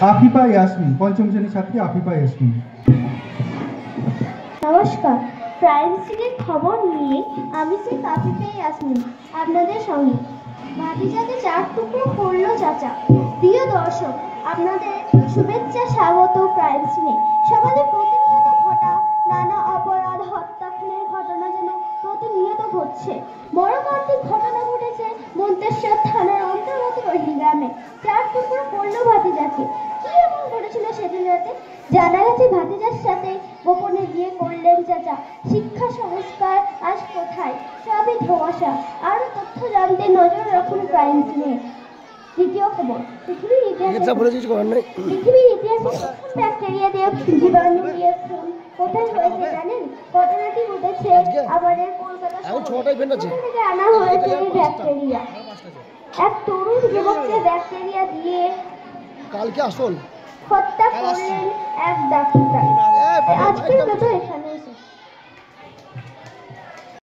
আফিফা ইয়াসমিন, পঞ্চম শ্রেণীর ছাত্রী আফিফা ইয়াসমিন। নমস্কার, প্রাইম সিটির খবর নিয়ে আমি সেই আফিফা ইয়াসমিন আপনাদের সঙ্গে। ভাতিজাকে 4 টুকরো করলো চাচা। প্রিয় দর্শক, আপনাদের শুভেচ্ছা, স্বাগত প্রাইম সিনে। সমাজে প্রতিনিয়ত ঘটা নানা অপরাধ, হত্যা, খুনের ঘটনা যেন প্রতিনিয়ত ঘটছে। মর্মান্তিক ঘটনা ঘটেছে মন্তেশ্বর থানার অন্তর্গত রহিম গ্রামে। 4 টুকরো করলো ভাতিজাকে। কি এমন ঘটেছিল সেদিন রাতে? জানা গেছে ভাতিজার সাথে গোপনে বিয়ে করলেন চাচা। শিক্ষা সংস্কার আজ কোথায়? সবই ধোঁয়াশা। আরো তথ্য জানতে নজর রাখুন প্রাইম সিনে। দ্বিতীয় খবর, পৃথিবীর ইতিহাসে ব্যাকটেরিয়া দিয়ে জীবাণু দিয়ে খুন কোথায় হয়েছে জানেন? ঘটনাটি ঘটেছে আমাদের কলকাতা থেকে আনা হয়েছে এই ব্যাকটেরিয়া। এক তরুণ যুবককে ব্যাকটেরিয়া দিয়ে হত্যা করলেন এক ডাক্তার। আজকের মতো এখানে।